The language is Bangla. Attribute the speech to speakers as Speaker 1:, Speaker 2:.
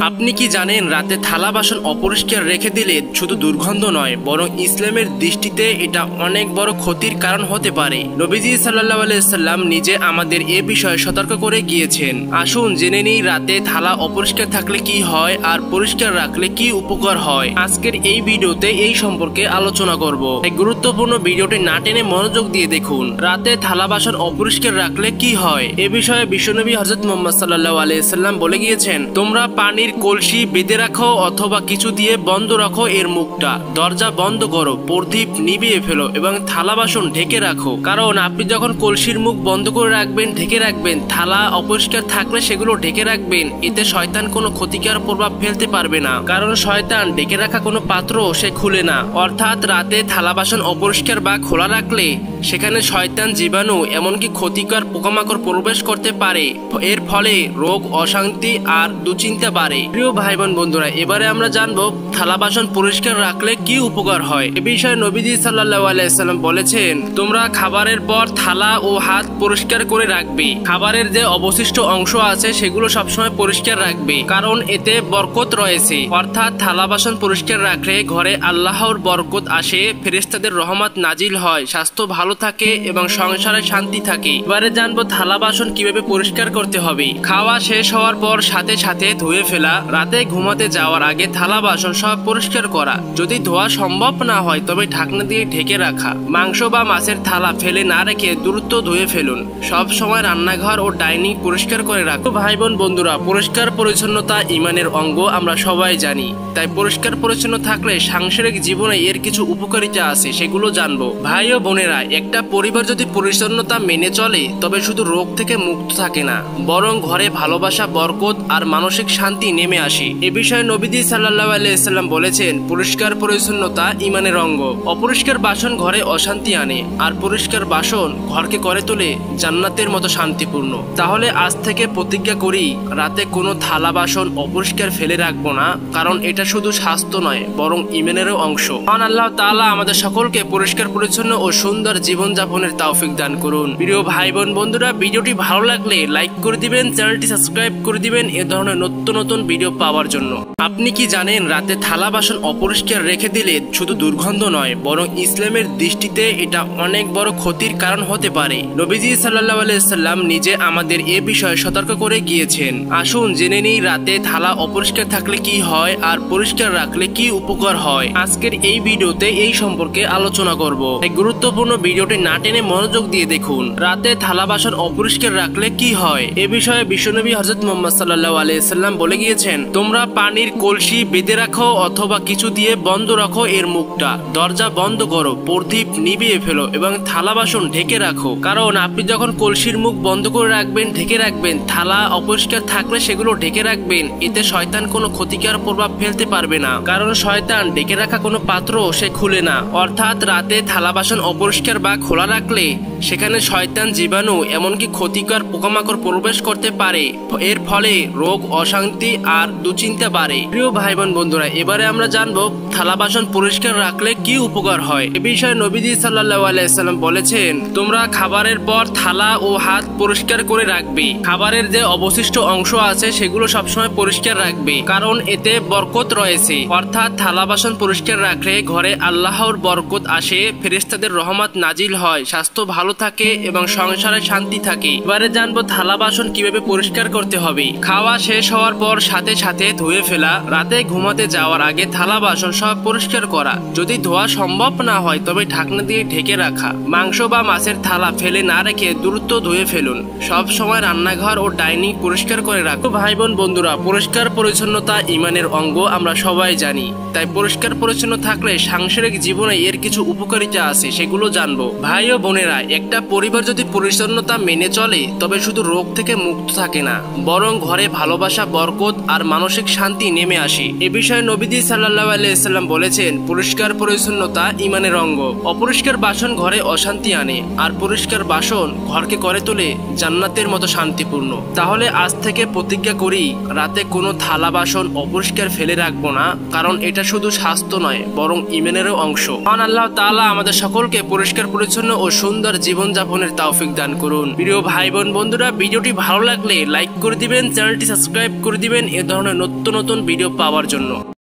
Speaker 1: আপনি কি জানেন রাতে থালা বাসন অপরিষ্কার রেখে দিলে শুধু দুর্গন্ধ নয় বরং ইসলামের দৃষ্টিতে এটা অনেক বড় ক্ষতির কারণ হতে পারে। নবীজি সাল্লাল্লাহু আলাইহি সাল্লাম নিজে আমাদের এ বিষয়ে সতর্ক করে গিয়েছেন। আসুন জেনে নিই রাতে থালা অপরিষ্কার থাকলে কি হয় আর পরিষ্কার রাখলে কি উপকার হয়। আজকের এই ভিডিওতে এই সম্পর্কে আলোচনা করব। এই গুরুত্বপূর্ণ ভিডিওটি না টেনে মনোযোগ দিয়ে দেখুন। রাতে থালা বাসন অপরিষ্কার রাখলে কি হয় এ বিষয়ে বিশ্বনবী হযরত মুহাম্মদ সাল্লাল্লাহু আলাইহি সাল্লাম বলে গিয়েছেন, তোমরা পানির কলসি বেঁধে রাখো অথবা কিছু দিয়ে বন্ধ রাখো এর মুখটা, দরজা বন্ধ করো, প্রদীপ নিভিয়ে ফেলো এবং থালা বাসন ঢেকে রাখো। কারণ আপনি যখন কলসির মুখ বন্ধ করে রাখবেন, ঢেকে রাখবেন, থালা অপরিষ্কার থাকলে সেগুলো ঢেকে রাখবেন, এতে শয়তান কোনো ক্ষতিকর প্রভাব ফেলতে পারবে না। কারণ শয়তান ঢেকে রাখা কোনো পাত্র সে খুলে না। অর্থাৎ রাতে থালা বাসন অপরিষ্কার বা খোলা রাখলে সেখানে শয়তান, জীবাণু এমনকি ক্ষতিকর পোকামাকড় প্রবেশ করতে পারে। এর ফলে রোগ, অশান্তি আর দুশ্চিন্তা বাড়ে। প্রিয় ভাই বোন বন্ধুরা, এবারে আমরা জানবো থালা বাসন পরিষ্কার রাখলে কি উপকার হয়। এ বিষয়ে নবীজি সাল্লাল্লাহু আলাইহি সাল্লাম বলেছেন, তোমরা খাবারের পর থালা ও হাত পরিষ্কার করে রাখবে। খাবারের যে অবশিষ্ট অংশ আছে সেগুলো সবসময় পরিষ্কার রাখবে, কারণ এতে বরকত রয়েছে। অর্থাৎ থালা বাসন পরিষ্কার রাখলে ঘরে আল্লাহর বরকত আসে, ফেরেশতাদের রহমত নাজিল হয়, স্বাস্থ্য ভালো থাকে এবং সংসারে শান্তি থাকে। এবারে জানবো থালা বাসন কিভাবে পরিষ্কার করতে হবে। খাওয়া শেষ হওয়ার পর সাথে সাথে ধুয়ে ফেলা। রাতে ঘুমাতে যাওয়ার আগে থালা বাসন সব পরিষ্কার করা। যদি ধোয়া সম্ভব না হয় তবে ঢাকনা দিয়ে ঢেকে রাখা। মাংস বা মাছের থালা ফেলে না রেখে দ্রুত ধুয়ে ফেলুন। সব সময় রান্নাঘর ও ডাইনিং পরিষ্কার করে রাখুন। ভাই বোন বন্ধুরা, পরিষ্কার পরিচ্ছন্নতা ইমানের অঙ্গ আমরা সবাই জানি। তাই পরিষ্কার পরিচ্ছন্ন থাকলে সাংসারিক জীবনে এর কিছু উপকারিতা আছে, সেগুলো জানবো। ভাই ও বোনেরা, একটা পরিবার যদি পরিচ্ছন্নতা মেনে চলে তবে শুধু রোগ থেকে মুক্ত থাকে না, বরং ঘরে ভালোবাসা, বরকত আর মানসিক শান্তি নেমে আসে। এ বিষয়ে নবীজি সাল্লাল্লাহু আলাইহি সাল্লাম বলেছেন, পরিষ্কার পরিচ্ছন্নতা ইমানের অঙ্গ। অপরিষ্কার বাসন ঘরে অশান্তি আনে, আর পরিষ্কার বাসন ঘরকে করে তোলে জান্নাতের মতো শান্তিপূর্ণ। তাহলে আজ থেকে প্রতিজ্ঞা করি, রাতে কোনো থালা বাসন অপরিষ্কার ফেলে রাখবো না, কারণ এটা শুধু স্বাস্থ্য নয় বরং ইমানেরও অংশ। আল্লাহ তাআলা আমাদের সকলকে পরিষ্কার পরিচ্ছন্ন ও সুন্দর জীবনযাপনের তৌফিক দান করুন। প্রিয় ভাই বোন বন্ধুরা, ভিডিওটি ভালো লাগলে লাইক করে দিবেন, চ্যানেলটি সাবস্ক্রাইব করে দিবেন এ ধরনের নতুন নতুন ভিডিও পাওয়ার জন্য। আপনি কি জানেন রাতে থালা বাসন অপরিষ্কার রেখে দিলে শুধু দুর্গন্ধ নয় বরং ইসলামের দৃষ্টিতে এটা অনেক বড় ক্ষতির কারণ হতে পারে। নবীজি সাল্লাল্লাহু আলাইহি সাল্লাম নিজে আমাদের এ বিষয়ে সতর্ক করে গিয়েছেন। আসুন জেনে নিই রাতে থালা অপরিষ্কার থাকলে কি হয় আর পরিষ্কার রাখলে কি উপকার হয়। আজকের এই ভিডিওতে এই সম্পর্কে আলোচনা করব। এই গুরুত্বপূর্ণ ভিডিওটি না টেনে মনোযোগ দিয়ে দেখুন। রাতে থালা বাসন অপরিষ্কার রাখলে কি হয় এ বিষয়ে বিশ্বনবী হযরত মুহাম্মদ সাল্লাল্লাহু আলাইহি সাল্লাম বলে গিয়েছেন, তোমরা পানির কলসি বেঁধে রাখো অথবা কিছু দিয়ে বন্ধ রাখো এর মুখটা, দরজা বন্ধ করো, প্রদীপ নিভিয়ে ফেলো এবং থালা বাসন ঢেকে রাখো। কারণ আপনি যখন কলসির মুখ বন্ধ করে রাখবেন, ঢেকে রাখবেন, থালা অপরিষ্কার থাকলে সেগুলো ঢেকে রাখবেন, এতে শয়তান কোনো ক্ষতিকর প্রভাব ফেলতে পারবে না। কারণ শয়তান ঢেকে রাখা কোনো পাত্র সে খুলে না। অর্থাৎ রাতে থালা বাসন অপরিষ্কার বা খোলা রাখলে সেখানে শয়তান, জীবাণু এমনকি ক্ষতিকর পোকামাকড় প্রবেশ করতে পারে। এর ফলে রোগ, অশান্তি আর দুশ্চিন্তা বাড়ে। প্রিয় ভাই বোন বন্ধুরা, এবারে আমরা জানবো থালা বাসন পরিষ্কার রাখলে কি উপকার হয়। এ বিষয়ে নবীজি সাল্লাল্লাহু আলাইহি সাল্লাম বলেছেন, তোমরা খাবারের পর থালা ও হাত পরিষ্কার করে রাখবে। খাবারের যে অবশিষ্ট অংশ আছে সেগুলো সবসময় পরিষ্কার রাখবে, কারণ এতে বরকত রয়েছে। অর্থাৎ থালা বাসন পরিষ্কার রাখলে ঘরে আল্লাহর বরকত আসে, ফেরেশতাদের রহমত নাজিল হয়, স্বাস্থ্য ভালো থাকে এবং সংসারে শান্তি থাকে। এবারে জানবো থালা বাসন কিভাবে পরিষ্কার করতে হবে। খাওয়া শেষ হওয়ার পর সাথে সাথে ধুয়ে ফেলা। রাতে ঘুমাতে যাওয়ার আগে থালা বাসন সব পরিষ্কার করা। যদি ধোয়া সম্ভব না হয় তবে ঢাকনা দিয়ে ঢেকে রাখা। মাংস বা মাছের থালা ফেলে না রেখে দ্রুত ধুয়ে ফেলুন। সব সময় রান্নাঘর ও ডাইনিং পরিষ্কার করে রাখুন। ভাই বোন বন্ধুরা, পরিষ্কার পরিচ্ছন্নতা ইমানের অঙ্গ আমরা সবাই জানি। তাই পরিষ্কার পরিচ্ছন্ন থাকলে সাংসারিক জীবনে এর কিছু উপকারিতা আছে, সেগুলো জানবো। ভাই ও বোনেরা, একটা পরিবার যদি পরিচ্ছন্নতা মেনে চলে তবে শুধু রোগ থেকে মুক্ত থাকে না, বরং ঘরে ভালোবাসা, বরকত আর মানসিক শান্তি নেমে আসে। এ বিষয়ে নবীজি সাল্লাল্লাহু আলাইহি সাল্লাম বলেছেন, পরিষ্কার পরিচ্ছন্নতা ইমানের অঙ্গ। অপরিষ্কার বাসন ঘরে অশান্তি আনে, আর পরিষ্কার বাসন ঘরকে করে তোলে জান্নাতের মতো শান্তিপূর্ণ। তাহলে আজ থেকে প্রতিজ্ঞা করি, রাতে কোনো থালা বাসন অপরিষ্কার ফেলে রাখবো না, কারণ এটা শুধু স্বাস্থ্য নয় বরং ইমানেরও অংশ। আল্লাহ তাআলা আমাদের সকলকে পরিষ্কার পরিচ্ছন্ন ও সুন্দর জীবন জীবনযাপনের তৌফিক দান করুন। প্রিয় ভাই বোন বন্ধুরা, ভিডিওটি ভালো লাগলে লাইক করে দিবেন, চ্যানেলটি সাবস্ক্রাইব করে দিবেন এ ধরনের নতুন নতুন ভিডিও পাওয়ার জন্য।